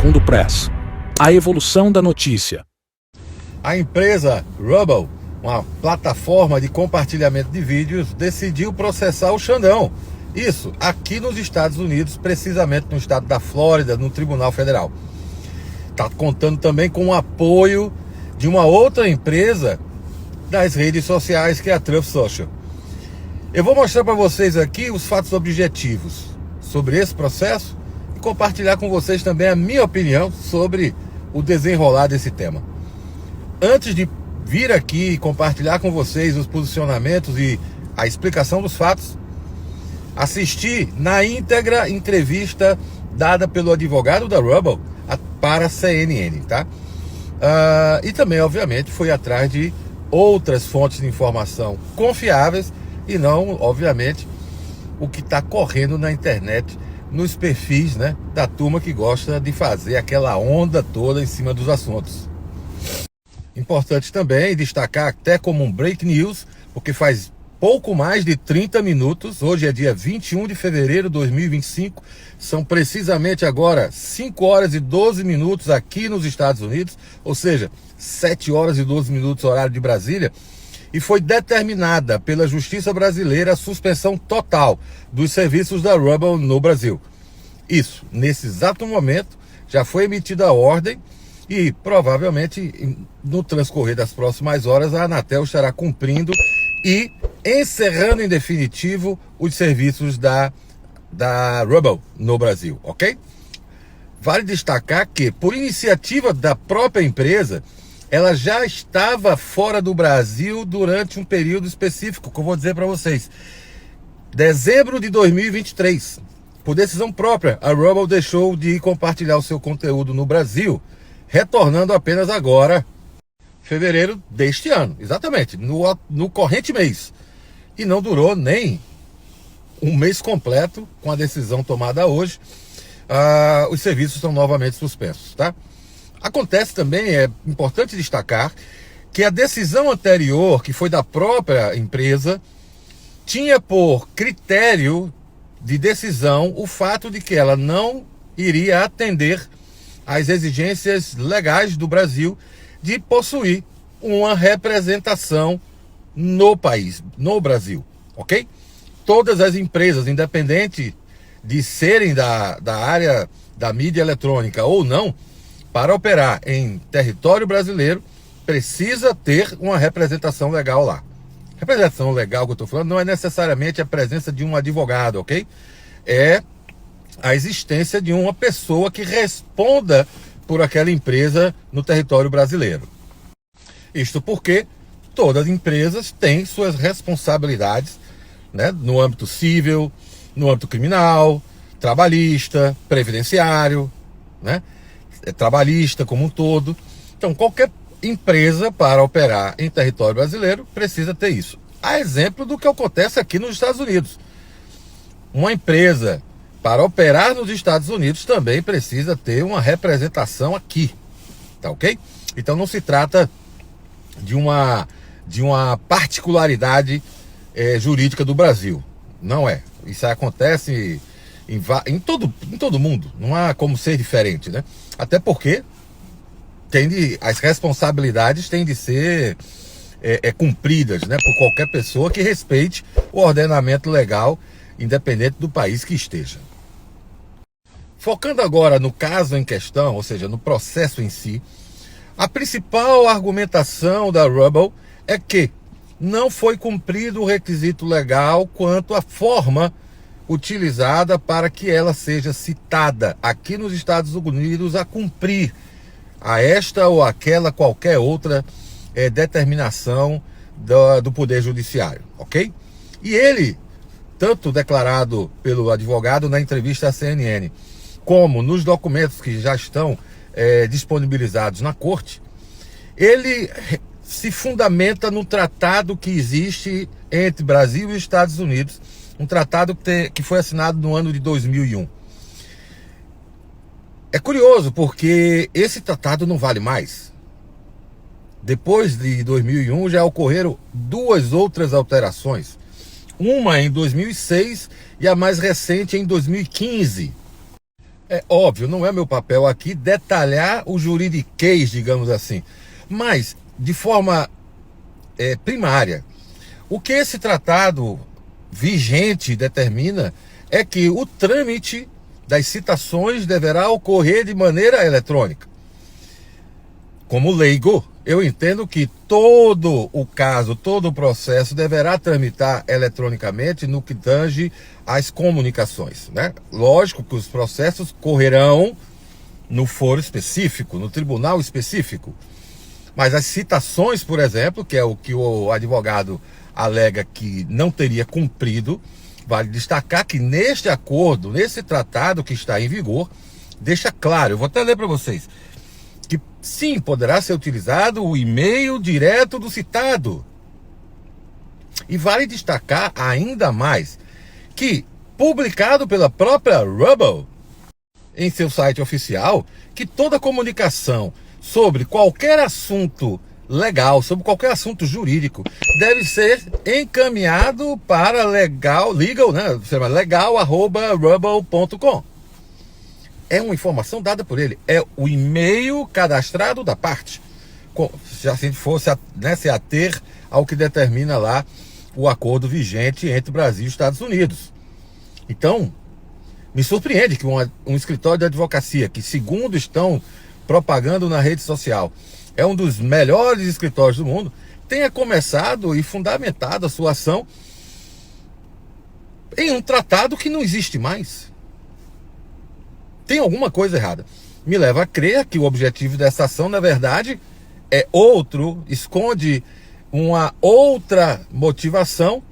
Segundo Press. A evolução da notícia. A empresa Rumble, uma plataforma de compartilhamento de vídeos, decidiu processar o Xandão. Isso, aqui nos Estados Unidos, precisamente no estado da Flórida, no Tribunal Federal. Está contando também com o apoio de uma outra empresa das redes sociais, que é a Truth Social. Eu vou mostrar para vocês aqui os fatos objetivos sobre esse processo e compartilhar com vocês também a minha opinião sobre o desenrolar desse tema. Antes de vir aqui e compartilhar com vocês os posicionamentos e a explicação dos fatos, assisti na íntegra a entrevista dada pelo advogado da Rumble para a CNN, tá? E também, obviamente, fui atrás de outras fontes de informação confiáveis e não, obviamente, o que está correndo na internet, nos perfis, né, da turma que gosta de fazer aquela onda toda em cima dos assuntos. Importante também destacar até como um break news, porque faz pouco mais de 30 minutos, hoje é dia 21 de fevereiro de 2025, são precisamente agora 5 horas e 12 minutos aqui nos Estados Unidos, ou seja, 7 horas e 12 minutos horário de Brasília, e foi determinada pela Justiça Brasileira a suspensão total dos serviços da Rumble no Brasil. Isso, nesse exato momento, já foi emitida a ordem e provavelmente no transcorrer das próximas horas a Anatel estará cumprindo e encerrando em definitivo os serviços da Rumble no Brasil, ok? Vale destacar que, por iniciativa da própria empresa, ela já estava fora do Brasil durante um período específico, que eu vou dizer para vocês. Dezembro de 2023, por decisão própria, a Rumble deixou de compartilhar o seu conteúdo no Brasil, retornando apenas agora, fevereiro deste ano, exatamente, no corrente mês. E não durou nem um mês completo com a decisão tomada hoje. Os serviços são novamente suspensos, tá? Acontece também, é importante destacar, que a decisão anterior, que foi da própria empresa, tinha por critério de decisão o fato de que ela não iria atender às exigências legais do Brasil de possuir uma representação no país, no Brasil, ok? Todas as empresas, independente de serem da área da mídia eletrônica ou não, para operar em território brasileiro, precisa ter uma representação legal lá. Representação legal que eu estou falando não é necessariamente a presença de um advogado, ok? É a existência de uma pessoa que responda por aquela empresa no território brasileiro. Isto porque todas as empresas têm suas responsabilidades, né, no âmbito civil, no âmbito criminal, trabalhista, previdenciário, né, trabalhista como um todo. Então, qualquer empresa para operar em território brasileiro precisa ter isso. A exemplo do que acontece aqui nos Estados Unidos. Uma empresa para operar nos Estados Unidos também precisa ter uma representação aqui, tá ok? Então não se trata de uma particularidade jurídica do Brasil, não é. Isso acontece em todo mundo, não há como ser diferente, né? Até porque as responsabilidades têm de ser cumpridas, né, por qualquer pessoa que respeite o ordenamento legal, independente do país que esteja. Focando agora no caso em questão, ou seja, no processo em si, a principal argumentação da Rumble é que não foi cumprido o requisito legal quanto à forma utilizada para que ela seja citada aqui nos Estados Unidos a cumprir a esta ou aquela qualquer outra determinação do Poder Judiciário, ok? E ele, tanto declarado pelo advogado na entrevista à CNN, como nos documentos que já estão disponibilizados na corte, ele se fundamenta no tratado que existe entre Brasil e Estados Unidos, um tratado que foi assinado no ano de 2001. É curioso porque esse tratado não vale mais. Depois de 2001 já ocorreram duas outras alterações. Uma em 2006 e a mais recente em 2015. É óbvio, não é meu papel aqui detalhar o juridiquês, digamos assim, mas de forma primária. O que esse tratado vigente determina é que o trâmite das citações deverá ocorrer de maneira eletrônica. Como leigo, eu entendo que todo o caso, todo o processo deverá tramitar eletronicamente no que tange às comunicações, né? Lógico que os processos correrão no foro específico, no tribunal específico. Mas as citações, por exemplo, que é o que o advogado alega que não teria cumprido, vale destacar que neste acordo, nesse tratado que está em vigor, deixa claro, eu vou até ler para vocês, que sim, poderá ser utilizado o e-mail direto do citado. E vale destacar ainda mais que, publicado pela própria Rubble em seu site oficial, que toda comunicação sobre qualquer assunto legal, sobre qualquer assunto jurídico, deve ser encaminhado para legal@rubble.com. É uma informação dada por ele, é o e-mail cadastrado da parte, se a gente fosse se ater ao que determina lá o acordo vigente entre Brasil e Estados Unidos. Então, me surpreende que um escritório de advocacia, que segundo estão propagando na rede social, é um dos melhores escritórios do mundo, tenha começado e fundamentado a sua ação em um tratado que não existe mais. Tem alguma coisa errada. Me leva a crer que o objetivo dessa ação, na verdade, é outro, esconde uma outra motivação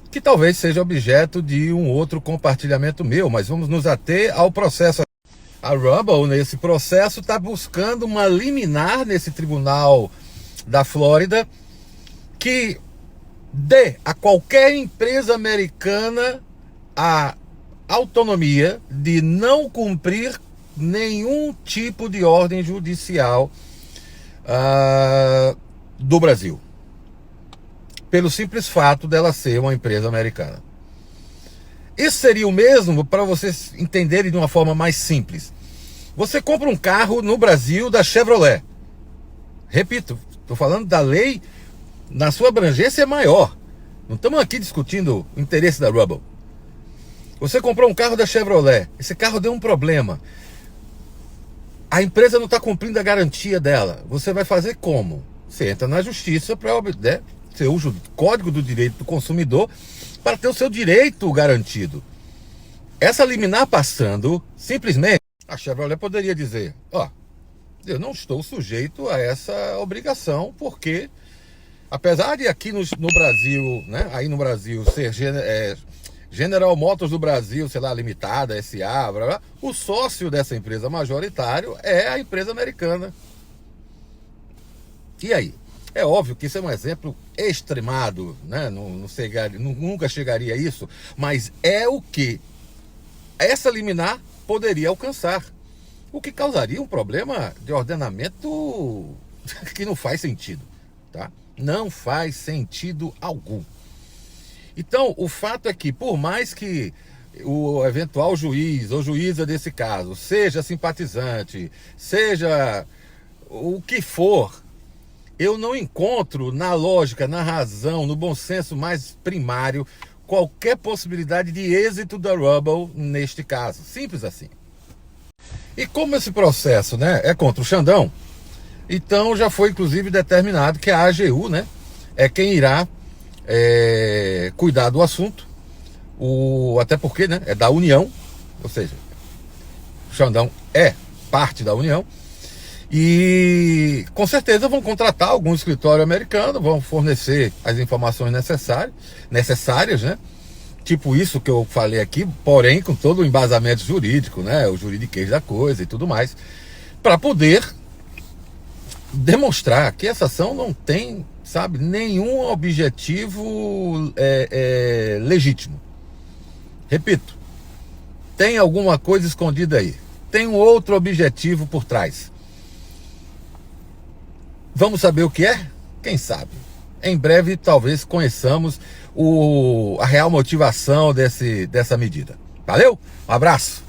que talvez seja objeto de um outro compartilhamento meu, mas vamos nos ater ao processo. A Rubble, nesse processo, está buscando uma liminar nesse tribunal da Flórida que dê a qualquer empresa americana a autonomia de não cumprir nenhum tipo de ordem judicial do Brasil, pelo simples fato dela ser uma empresa americana. Isso seria o mesmo, para vocês entenderem de uma forma mais simples. Você compra um carro no Brasil da Chevrolet. Repito, estou falando da lei, na sua abrangência é maior. Não estamos aqui discutindo o interesse da Rubble. Você comprou um carro da Chevrolet, esse carro deu um problema. A empresa não está cumprindo a garantia dela. Você vai fazer como? Você entra na justiça para você usa o Código do Direito do Consumidor para ter o seu direito garantido. Essa liminar passando, simplesmente, a Chevrolet poderia dizer, eu não estou sujeito a essa obrigação, porque, apesar de aqui no Brasil, né, aí no Brasil, ser General Motors do Brasil, sei lá, limitada, SA, blá, blá, o sócio dessa empresa majoritário é a empresa americana. E aí? É óbvio que isso é um exemplo extremado, né? Nunca chegaria a isso, mas é o que essa liminar poderia alcançar, o que causaria um problema de ordenamento que não faz sentido, tá? Não faz sentido algum. Então, o fato é que, por mais que o eventual juiz ou juíza desse caso seja simpatizante, seja o que for, eu não encontro na lógica, na razão, no bom senso mais primário, qualquer possibilidade de êxito da Rubble neste caso. Simples assim. E como esse processo, né, é contra o Xandão, então já foi inclusive determinado que a AGU, né, é quem irá cuidar do assunto, até porque, né, é da União, ou seja, o Xandão é parte da União, e com certeza vão contratar algum escritório americano, vão fornecer as informações necessárias, né? Tipo isso que eu falei aqui, porém com todo o embasamento jurídico, né? O juridiquês da coisa e tudo mais, para poder demonstrar que essa ação não tem, sabe, nenhum objetivo legítimo. Repito, tem alguma coisa escondida aí, tem um outro objetivo por trás. Vamos saber o que é? Quem sabe? Em breve, talvez conheçamos a real motivação dessa medida. Valeu? Um abraço!